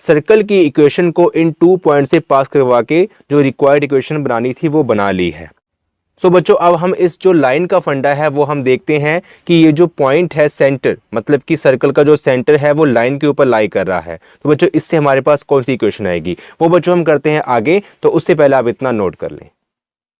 सर्कल की इक्वेशन को इन 2 पॉइंट से पास करवा के जो रिक्वायर्ड इक्वेशन बनानी थी वो बना ली है। सो बच्चों अब हम इस जो लाइन का फंडा है वो हम देखते हैं कि ये जो पॉइंट है सेंटर, मतलब कि सर्कल का जो सेंटर है वो लाइन के ऊपर लाई कर रहा है। तो बच्चों इससे हमारे पास कौन सी इक्वेशन आएगी वो बच्चों हम करते हैं आगे, तो उससे पहले आप इतना नोट कर लें।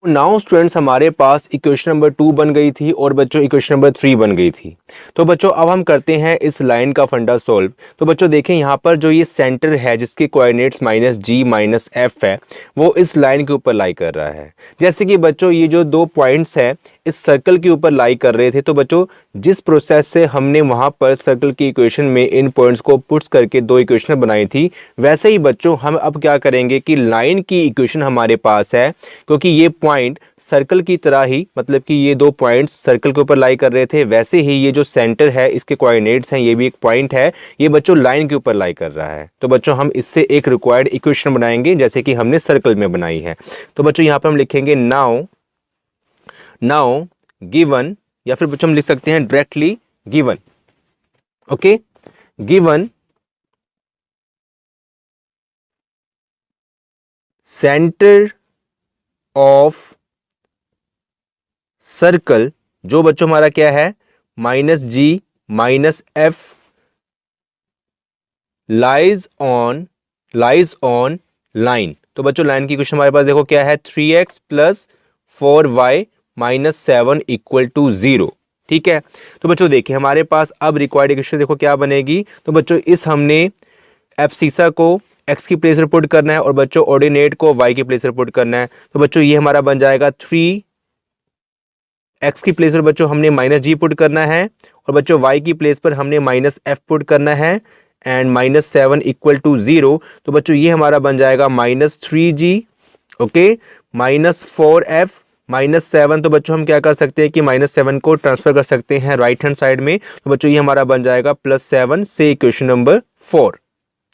नाउ स्टूडेंट्स हमारे पास इक्वेशन नंबर 2 बन गई थी और बच्चों इक्वेशन नंबर 3 बन गई थी। तो बच्चों अब हम करते हैं इस लाइन का फंडा सॉल्व। तो बच्चों देखें यहाँ पर जो ये सेंटर है जिसके कोऑर्डिनेट्स -g-f है वो इस लाइन के ऊपर लाई कर रहा है। जैसे कि बच्चों ये जो 2 पॉइंट्स है इस सर्कल के ऊपर लाई कर रहे थे। तो बच्चों जिस प्रोसेस से हमने वहाँ पर सर्कल की इक्वेशन में इन पॉइंट्स को पुट्स करके 2 इक्वेशन बनाई थी, वैसे ही बच्चों हम अब क्या करेंगे कि लाइन की इक्वेशन हमारे पास है, क्योंकि ये पॉइंट सर्कल की तरह ही, मतलब कि ये 2 पॉइंट्स सर्कल के ऊपर लाई कर रहे थे, वैसे ही ये जो सेंटर है इसके कोऑर्डिनेट्स हैं, ये भी एक पॉइंट है, ये बच्चों लाइन के ऊपर लाई कर रहा है। तो बच्चों हम इससे एक रिक्वायर्ड इक्वेशन बनाएंगे जैसे कि हमने सर्कल में बनाई है। तो बच्चों यहाँ पर हम लिखेंगे नाउ गिवन, या फिर बच्चों हम लिख सकते हैं directly given. Okay, given centre of circle, जो बच्चों हमारा क्या है -g-f लाइज ऑन लाइन। तो बच्चों लाइन की इक्वेशन हमारे पास देखो क्या है 3x + 4y - 7 = 0। ठीक है, तो बच्चों देखिए हमारे पास अब रिक्वायर्ड इक्वेशन देखो क्या बनेगी। तो बच्चों इस हमने एब्सिसा को x की प्लेस पर पुट करना है और बच्चों ऑर्डिनेट को y की प्लेस पर पुट करना है। तो बच्चों ये हमारा बन जाएगा 3x की प्लेस पर बच्चों हमने -g पुट करना है और बच्चों y की प्लेस पर हमने -f पुट करना है एंड -7 = 0। तो बच्चों ये हमारा बन जाएगा -3g, ओके, -4f -7। तो बच्चों हम क्या कर सकते हैं कि -7 को ट्रांसफर कर सकते हैं राइट हैंड साइड में। तो बच्चों ये हमारा बन जाएगा +7 से इक्वेशन नंबर 4,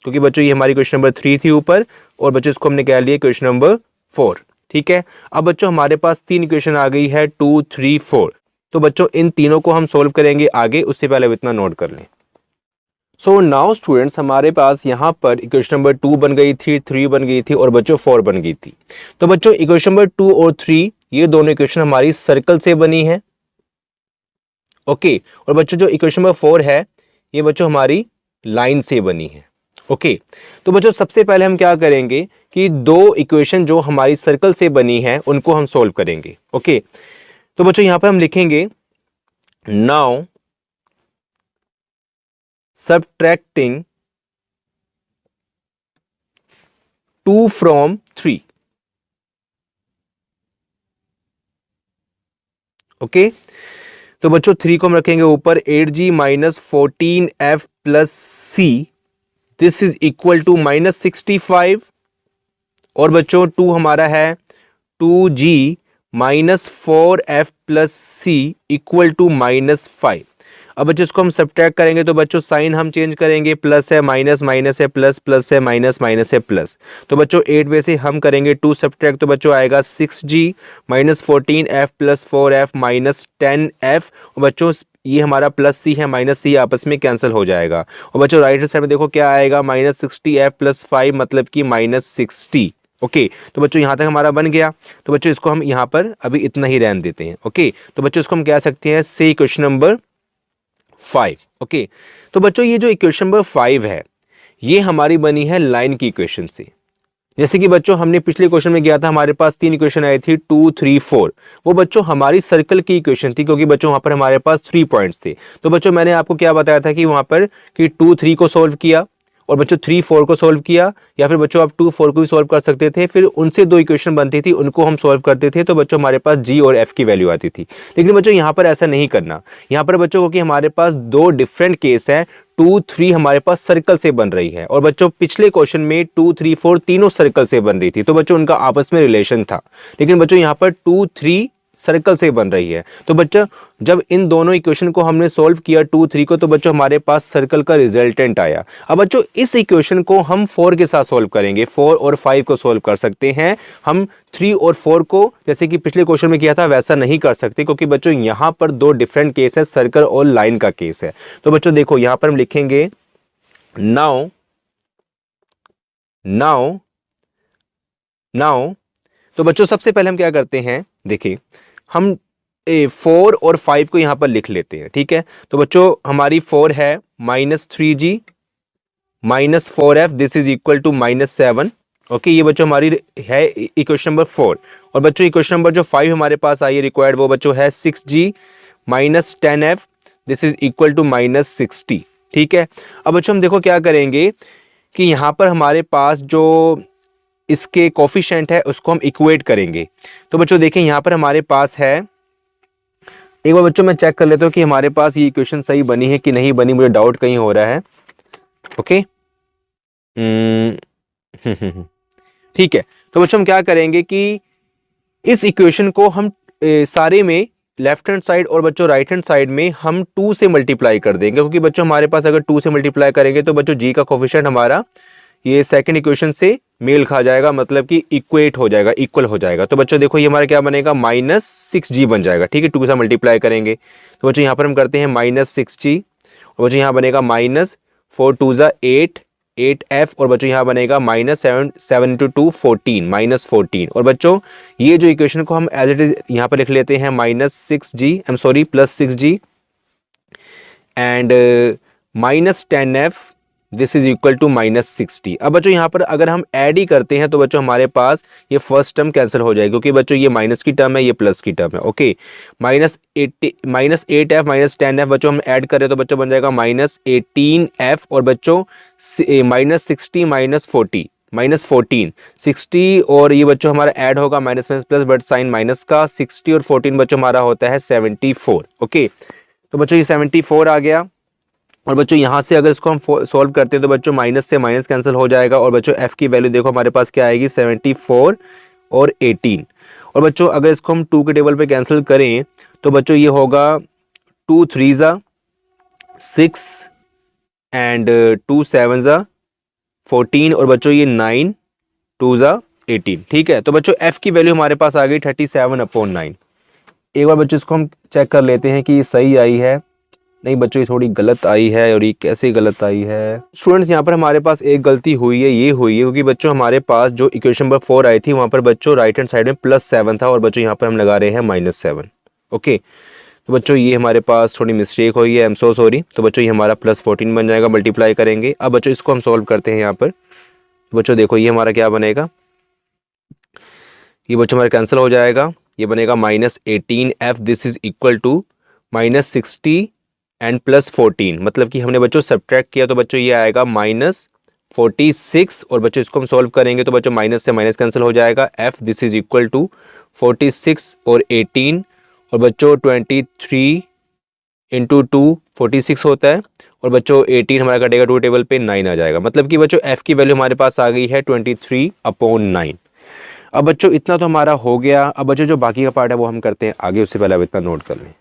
क्योंकि बच्चों ये हमारी क्वेश्चन नंबर 3 थी ऊपर और बच्चों इसको हमने क्या लिया क्वेश्चन नंबर 4। ठीक है, अब बच्चों हमारे पास 3 इक्वेशन आ गई है 2, 3, 4। तो बच्चों इन तीनों को हम सोल्व करेंगे आगे, उससे पहले अब इतना नोट कर लें। सो नाउ स्टूडेंट्स हमारे पास यहाँ पर इक्वेशन नंबर 2 बन गई थी, 3 बन गई थी और बच्चों 4 बन गई थी। तो बच्चों इक्वेशन नंबर 2 और 3 ये दोनों इक्वेशन हमारी सर्कल से बनी है, ओके, और बच्चों जो इक्वेशन नंबर 4 है ये बच्चों हमारी लाइन से बनी है। ओके, तो बच्चों सबसे पहले हम क्या करेंगे कि 2 इक्वेशन जो हमारी सर्कल से बनी है उनको हम सोल्व करेंगे। ओके, तो बच्चों यहां पर हम लिखेंगे नाउ सबट्रैक्टिंग 2 from 3। ओके, तो बच्चों 3 को हम रखेंगे ऊपर 8g - 14f + c, this is equal to -65। और बच्चों 2 हमारा है 2g - 4f + c = -5। अब बच्चों इसको हम सब्ट्रैक्ट करेंगे तो बच्चों साइन हम चेंज करेंगे, प्लस है माइनस, माइनस है प्लस, प्लस है माइनस, माइनस है प्लस। तो बच्चों 8 में से हम करेंगे 2 सब्ट्रैक्ट, तो बच्चों आएगा 6g - 14f + 4f - 10f। और बच्चों ये हमारा प्लस सी है माइनस सी आपस में कैंसिल हो जाएगा। और बच्चों राइट साइड में देखो क्या आएगा -60f + 5 मतलब कि -60। ओके, तो बच्चों यहाँ तक हमारा बन गया। तो बच्चों इसको हम यहाँ पर अभी इतना ही रहने देते हैं। ओके, तो बच्चों इसको हम कह सकते हैं से क्वेश्चन नंबर 5। ओके, तो बच्चों ये जो इक्वेशन नंबर 5 है ये हमारी बनी है लाइन की इक्वेशन से। जैसे कि बच्चों हमने पिछले क्वेश्चन में किया था, हमारे पास 3 इक्वेशन आई थी 2, 3, 4। वो बच्चों हमारी सर्कल की इक्वेशन थी, क्योंकि बच्चों वहां पर हमारे पास 3 पॉइंट्स थे। तो बच्चों मैंने आपको क्या बताया था कि वहां पर कि 2, 3 को सोल्व किया और बच्चों 3, 4 को सोल्व किया, या फिर बच्चों आप 2, 4 को भी सोल्व कर सकते थे। फिर उनसे 2 इक्वेशन बनती थी, उनको हम सोल्व करते थे, तो बच्चों हमारे पास जी और एफ की वैल्यू आती थी। लेकिन बच्चों यहाँ पर ऐसा नहीं करना। यहाँ पर बच्चों क्योंकि हमारे पास 2 डिफरेंट केस है, 2, 3 हमारे पास सर्कल से बन रही है और बच्चों पिछले क्वेश्चन में 2, 3, 4 तीनों सर्कल से बन रही थी, तो बच्चों उनका आपस में रिलेशन था। लेकिन बच्चों यहाँ पर 2, 3 सर्कल से बन रही है। तो बच्चा जब इन दोनों इक्वेशन को हमने सॉल्व किया 2, 3 को, तो बच्चों हमारे पास सर्कल का रिजल्टेंट आया। अब बच्चों इस इक्वेशन को हम 4 के साथ सॉल्व करेंगे। 4 और 5 को सॉल्व कर सकते हैं हम, 3 और 4 को जैसे कि पिछले क्वेश्चन में किया था वैसा नहीं कर सकते, क्योंकि बच्चों यहां पर 2 डिफरेंट केस है, सर्कल और लाइन का केस है। तो बच्चों देखो यहां पर हम लिखेंगे नाउ तो बच्चों सबसे पहले हम क्या करते हैं, देखिए हम 4 और 5 को यहां पर लिख लेते हैं। ठीक है, तो बच्चों हमारी 4 है -3g - 4f, this is equal to -7। Okay, ये बच्चों हमारी है इक्वेशन नंबर 4। और बच्चों इक्वेशन नंबर जो 5 हमारे पास आई है रिक्वायर्ड, वो बच्चों है 6g minus 10f this is equal to minus 60। ठीक है, अब बच्चों हम देखो क्या करेंगे कि यहाँ पर हमारे पास जो इसके कोफिशिएंट है उसको हम इक्वेट करेंगे। तो बच्चों देखें यहाँ पर हमारे पास है, एक बार बच्चों मैं चेक कर लेता हूँ कि हमारे पास ये इक्वेशन सही बनी है कि नहीं बनी, मुझे डाउट कहीं हो रहा है। ओके ठीक है, तो बच्चों हम क्या करेंगे कि इस इक्वेशन को हम सारे में लेफ्ट हैंड साइड और बच्चों राइट हैंड साइड में हम 2 से मल्टीप्लाई कर देंगे, क्योंकि बच्चों हमारे पास अगर 2 से मल्टीप्लाई करेंगे तो बच्चों जी का कोफिशिएंट हमारा ये सेकंड इक्वेशन से मेल खा जाएगा, मतलब कि इक्वेट हो जाएगा, इक्वल हो जाएगा। तो बच्चों देखो ये हमारा क्या बनेगा, माइनस 6g बन जाएगा। ठीक है, 2 से मल्टीप्लाई करेंगे तो बच्चों यहाँ पर हम करते हैं माइनस 6g, और बच्चों यहाँ बनेगा माइनस 4 2 8 8f, और बच्चों यहाँ बनेगा माइनस 7 इंटू 2 14 माइनस 14। और बच्चों ये जो इक्वेशन को हम एज इट इज यहाँ पर लिख लेते हैं minus 6g plus 6g and minus 10f this is equal to minus 60। अब बच्चों यहाँ पर अगर हम ऐड ही करते हैं तो बच्चों हमारे पास ये फर्स्ट टर्म कैंसिल हो जाएगी, क्योंकि बच्चों ये माइनस की टर्म है, ये प्लस की टर्म है। Okay, minus 8f minus 10f बच्चों हम ऐड करें तो बच्चों बन जाएगा माइनस 18f, और बच्चों माइनस 60 माइनस 40 माइनस 14 60, और ये बच्चों हमारा ऐड होगा minus minus plus but sign minus का 60 और 14 बच्चों हमारा होता है 74। ओके, तो बच्चों ये 74 आ गया। और बच्चों यहाँ से अगर इसको हम सॉल्व करते हैं तो बच्चों माइनस से माइनस कैंसिल हो जाएगा, और बच्चों f की वैल्यू देखो हमारे पास क्या आएगी 74 और 18। और बच्चों अगर इसको हम 2 के टेबल पे कैंसिल करें तो बच्चों ये होगा 2 3 6 एंड 2 7 14, और बच्चों ये 9 2 18। ठीक है, तो बच्चों f की वैल्यू हमारे पास आ गई 37/9। एक बार बच्चों इसको हम चेक कर लेते हैं कि ये सही आई है, नहीं बच्चों ये थोड़ी गलत आई है, और ये कैसे गलत आई है। स्टूडेंट्स यहाँ पर हमारे पास एक गलती हुई है, ये हुई है क्योंकि बच्चों हमारे पास जो इक्वेशन नंबर 4 आई थी वहाँ पर बच्चों राइट हैंड साइड में +7 था, और बच्चों यहाँ पर हम लगा रहे हैं -7। ओके, तो बच्चों ये हमारे पास थोड़ी मिस्टेक हुई है, आई एम सो सॉरी। तो बच्चों ये हमारा +14 बन जाएगा, मल्टीप्लाई करेंगे। अब बच्चों इसको हम सॉल्व करते हैं यहाँ पर। तो बच्चों देखो ये हमारा क्या बनेगा, ये बच्चों हमारा कैंसिल हो जाएगा, ये बनेगा -18f this is equal to -60 and +14, मतलब कि हमने बच्चों सब्ट्रैक्ट किया तो बच्चों ये आएगा -46। और बच्चों इसको हम सॉल्व करेंगे तो बच्चों माइनस से माइनस कैंसिल हो जाएगा, f this is equal to 46 और 18, और बच्चों 23 इंटू 2 46 होता है, और बच्चों 18 हमारा कटेगा 2 टेबल पे 9 आ जाएगा, मतलब कि बच्चों f की वैल्यू हमारे पास आ गई है 23/9। अब बच्चों इतना तो हमारा हो गया। अब बच्चों जो बाकी का पार्ट है वो हम करते हैं आगे, उससे पहले अब इतना नोट कर लें।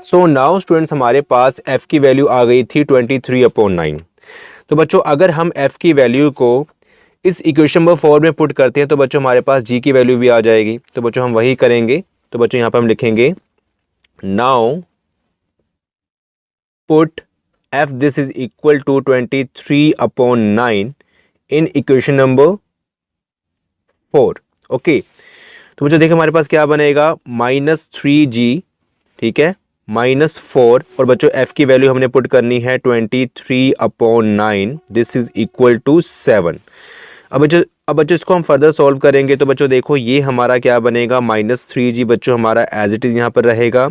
सो नाउ स्टूडेंट्स हमारे पास f की वैल्यू आ गई थी 23/9। तो बच्चों अगर हम f की वैल्यू को इस इक्वेशन नंबर 4 में पुट करते हैं तो बच्चों हमारे पास g की वैल्यू भी आ जाएगी। तो बच्चों हम वही करेंगे। तो बच्चों यहाँ पर हम लिखेंगे now put f this is equal to 23/9 in equation number 4। Okay, तो बच्चों देखिए हमारे पास क्या बनेगा -3g, ठीक है, -4, और बच्चों f की वैल्यू हमने पुट करनी है 23/9 दिस इज इक्वल टू 7। अब बच्चों इसको हम फर्दर सॉल्व करेंगे तो बच्चों देखो ये हमारा क्या बनेगा -3g बच्चों हमारा एज इट इज यहाँ पर रहेगा,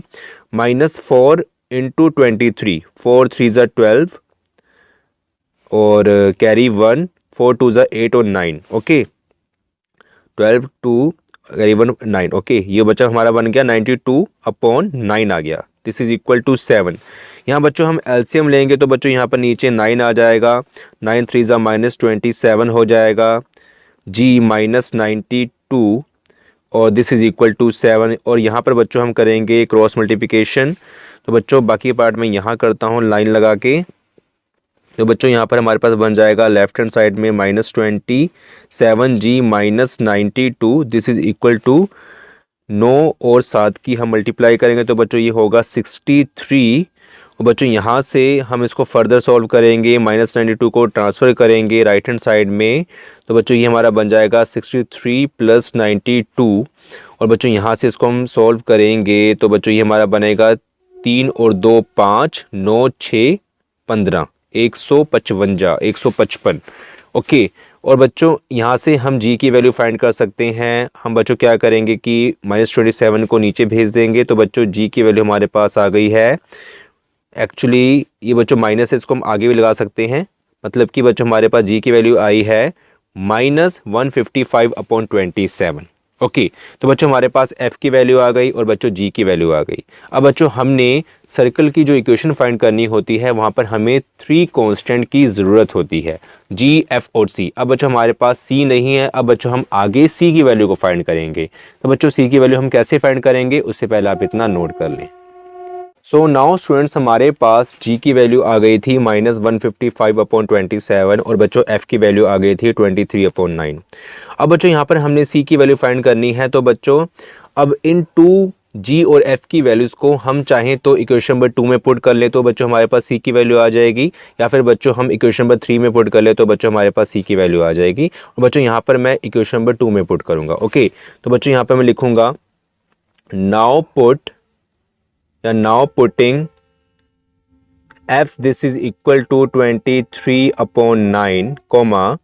-4 इंटू 23 4 3 12 और कैरी 1 4 2 8 और 9। Okay, 12 2 carry 1 9। ओके, ये बच्चा हमारा बन गया 92/9 आ गया, दिस इज इक्वल टू 7। यहाँ बच्चों हम एलसीएम लेंगे तो बच्चों यहाँ पर नीचे 9 आ जाएगा, 9 3 -27 हो जाएगा, g -92 और दिस इज इक्वल टू 7। और यहाँ पर बच्चों हम करेंगे क्रॉस मल्टीप्लिकेशन। तो बच्चों बाकी पार्ट में यहाँ करता हूँ लाइन लगा के। तो बच्चों यहाँ पर हमारे पास बन जाएगा लेफ्ट हैंड साइड में -27g -92 this is equal to 9 और 7 की हम मल्टीप्लाई करेंगे तो बच्चों ये होगा 63। और बच्चों यहाँ से हम इसको फर्दर सॉल्व करेंगे, -92 को ट्रांसफ़र करेंगे राइट हैंड साइड में। तो बच्चों ये हमारा बन जाएगा 63 + 92। और बच्चों यहाँ से इसको हम सॉल्व करेंगे तो बच्चों ये हमारा बनेगा 3 और 2 5 9 6 15 155। ओके, और बच्चों यहाँ से हम g की वैल्यू फाइंड कर सकते हैं। हम बच्चों क्या करेंगे कि -27 को नीचे भेज देंगे, तो बच्चों g की वैल्यू हमारे पास आ गई है। एक्चुअली ये बच्चों माइनस है, इसको हम आगे भी लगा सकते हैं, मतलब कि बच्चों हमारे पास g की वैल्यू आई है -155/27। ओके, तो बच्चों हमारे पास f की वैल्यू आ गई और बच्चों g की वैल्यू आ गई। अब बच्चों हमने सर्कल की जो इक्वेशन फाइंड करनी होती है वहाँ पर हमें 3 कांस्टेंट की ज़रूरत होती है, g, f और c। अब बच्चों हमारे पास c नहीं है, अब बच्चों हम आगे c की वैल्यू को फाइंड करेंगे। तो बच्चों c की वैल्यू हम कैसे फाइंड करेंगे, उससे पहले आप इतना नोट कर लें। सो नाउ स्टूडेंट्स, हमारे पास g की वैल्यू आ गई थी -155/27 और बच्चों f की वैल्यू आ गई थी 23/9। अब बच्चों यहाँ पर हमने c की वैल्यू फाइंड करनी है, तो बच्चों अब इन 2 g और f की वैल्यूज़ को हम चाहें तो इक्वेशन नंबर 2 में पुट कर ले तो बच्चों हमारे पास c की वैल्यू आ जाएगी, या फिर बच्चों हम इक्वेशन नंबर 3 में पुट कर ले तो बच्चों हमारे पास c की वैल्यू आ जाएगी। और बच्चों यहाँ पर मैं इक्वेशन नंबर 2 में पुट करूँगा। ओके, तो बच्चों यहाँ पर मैं लिखूँगा नाउ पुट या now putting f this is equal to 23/9 comma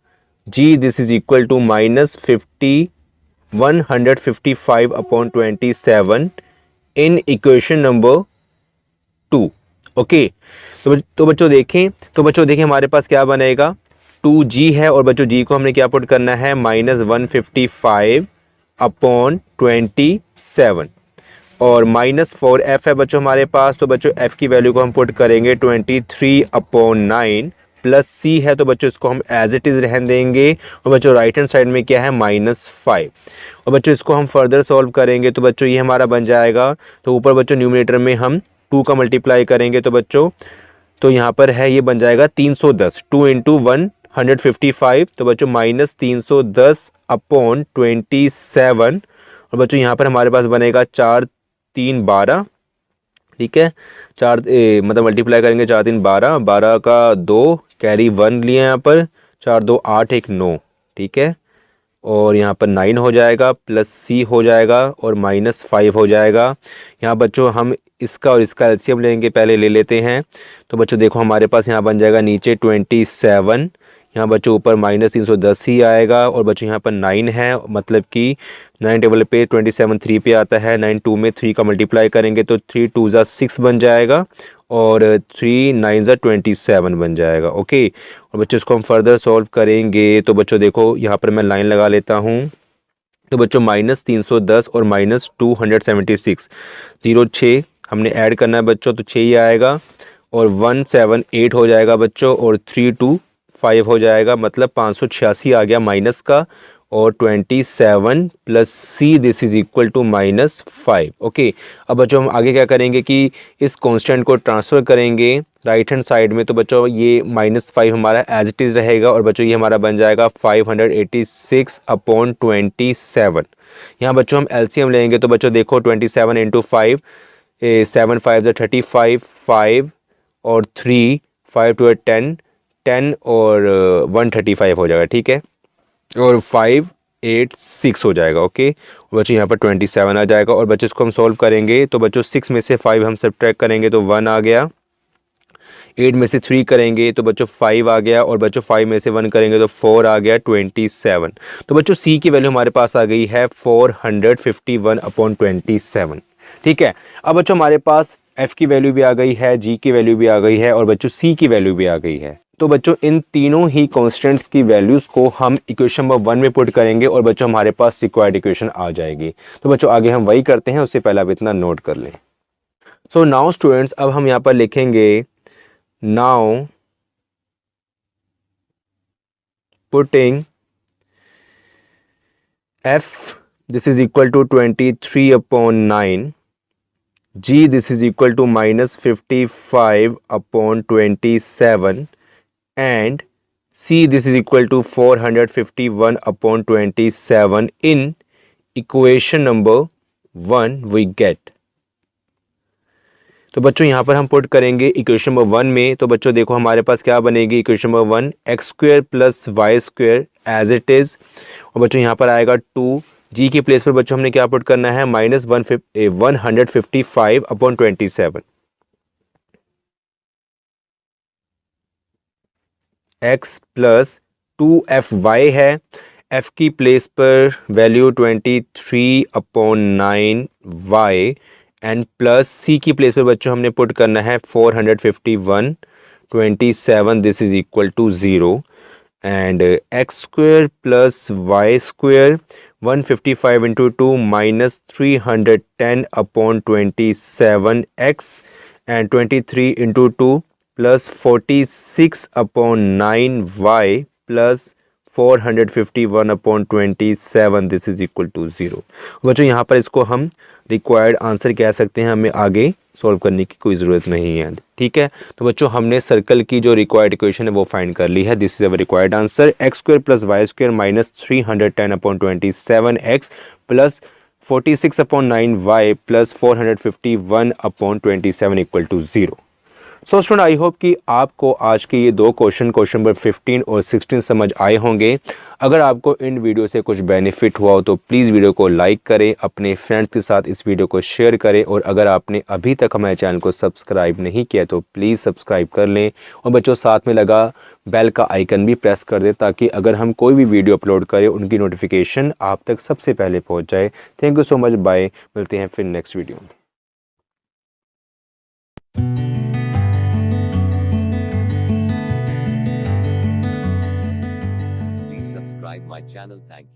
g this is equal to -155/27 in equation number 2। Okay, तो बच्चों देखें हमारे पास क्या बनेगा, 2g है और बच्चों g को हमने क्या पुट करना है, -155/27 और -4f है बच्चों हमारे पास। तो बच्चों f की वैल्यू को हम पुट करेंगे 23/9 प्लस c है, तो बच्चों इसको हम एज इट इज़ रहने देंगे। और बच्चों राइट हैंड साइड में क्या है, -5। और बच्चों इसको हम फर्दर सॉल्व करेंगे तो बच्चों ये हमारा बन जाएगा। तो ऊपर बच्चों न्यूमरेटर में हम 2 का मल्टीप्लाई करेंगे तो बच्चों तो यहाँ पर है ये बन जाएगा 310, 2 इंटू 155, तो बच्चों -310/27। और बच्चों यहाँ पर हमारे पास बनेगा 4 3 12, ठीक है, मतलब मल्टीप्लाई करेंगे 4 3 12, 12 का 2 कैरी 1 लिए यहाँ पर, 4 2 8 1 9, ठीक है, और यहाँ पर 9 हो जाएगा प्लस c हो जाएगा और -5 हो जाएगा। यहाँ बच्चों हम इसका और इसका एलसीएम लेंगे, पहले ले लेते हैं। तो बच्चों देखो हमारे पास यहाँ बन जाएगा नीचे 27, यहाँ बच्चों ऊपर -310 ही आएगा और बच्चों यहाँ पर 9 है, मतलब कि 9 टेबल पे 27 3 पे आता है, 9 2 में 3 का मल्टीप्लाई करेंगे तो 3 2 ज़ा 6 बन जाएगा और 3 9 ज़ा 27 बन जाएगा। ओके, और बच्चों इसको हम फर्दर सॉल्व करेंगे तो बच्चों देखो यहाँ पर मैं लाइन लगा लेता हूँ। तो बच्चों -310 और -276, 0 6 हमने ऐड करना है बच्चों, तो 6 ही आएगा और 178 हो जाएगा बच्चों और 325 हो जाएगा, मतलब 586 आ गया माइनस का, और 27 plus c this is equal to -5। Okay, अब बच्चों हम आगे क्या करेंगे कि इस कांस्टेंट को ट्रांसफ़र करेंगे राइट हैंड साइड में, तो बच्चों ये -5 हमारा एज इट इज़ रहेगा और बच्चों ये हमारा बन जाएगा 586/27। यहाँ बच्चों हम एलसीएम लेंगे तो बच्चों देखो 27 इंटू 5, 7 5 35, 5 और 3 5 2 10 10 और 135 हो जाएगा, ठीक है, और 5 8 6 हो जाएगा। ओके, बच्चों यहाँ पर 27 आ जाएगा और बच्चों इसको हम सॉल्व करेंगे तो बच्चों 6 में से 5 हम सब्ट्रैक्ट करेंगे तो 1 आ गया, 8 में से 3 करेंगे तो बच्चों 5 आ गया और बच्चों 5 में से 1 करेंगे तो 4 आ गया, 27। तो बच्चों c की वैल्यू हमारे पास आ गई है 451/27, ठीक है। अब बच्चों हमारे पास f की वैल्यू भी आ गई है, g की वैल्यू भी आ गई है और बच्चों c की वैल्यू भी आ गई है। तो बच्चों इन तीनों ही कांस्टेंट्स की वैल्यूज़ को हम इक्वेशन नंबर 1 में पुट करेंगे और बच्चों हमारे पास रिक्वायर्ड इक्वेशन आ जाएगी। तो बच्चों आगे हम वही करते हैं, उससे पहले आप इतना नोट कर लें। सो नाउ स्टूडेंट्स, अब हम यहाँ पर लिखेंगे now putting f this is equal to 23/9, g this is equal to -55/27 and c this is equal to 451/27 in equation number 1 we get। तो बच्चों यहाँ पर हम पुट करेंगे इक्वेशन नंबर 1 में, तो बच्चों देखो हमारे पास क्या बनेगी equation number 1, x² + y² as it is, और बच्चों यहाँ पर आएगा 2, g की प्लेस पर बच्चों हमने क्या पुट करना है, -155/27 x + 2fy है, f की प्लेस पर value 23/9y and plus c की प्लेस पर बच्चों हमने पुट करना है 451/27, this is equal to 0 and x square plus y square 155 into 2 minus 310/27x and 23 into 2 plus 46/9y plus 451/27, this is equal to 0। बच्चों यहाँ पर इसको हम रिक्वायर्ड आंसर कह सकते हैं, हमें आगे सॉल्व करने की कोई ज़रूरत नहीं है। ठीक है, तो बच्चों हमने सर्कल की जो रिक्वायर्ड इक्वेशन है वो फाइंड कर ली है। This is our required answer, x square plus y square minus 310/27x plus 46/9y plus 451/27 equal to 0। So student, I hope कि आपको आज के ये दो क्वेश्चन नंबर 15 और 16 समझ आए होंगे। अगर आपको इन वीडियो से कुछ बेनिफिट हुआ हो तो प्लीज़ वीडियो को लाइक करें, अपने फ्रेंड्स के साथ इस वीडियो को शेयर करें और अगर आपने अभी तक हमारे चैनल को सब्सक्राइब नहीं किया तो प्लीज़ सब्सक्राइब कर लें और बच्चों साथ में लगा बेल का आइकन भी प्रेस कर दें ताकि अगर हम कोई भी वीडियो अपलोड करें उनकी नोटिफिकेशन आप तक सबसे पहले पहुँच जाए। Thank you so much, bye, मिलते हैं फिर नेक्स्ट वीडियो में। Subscribe my channel. Thank you.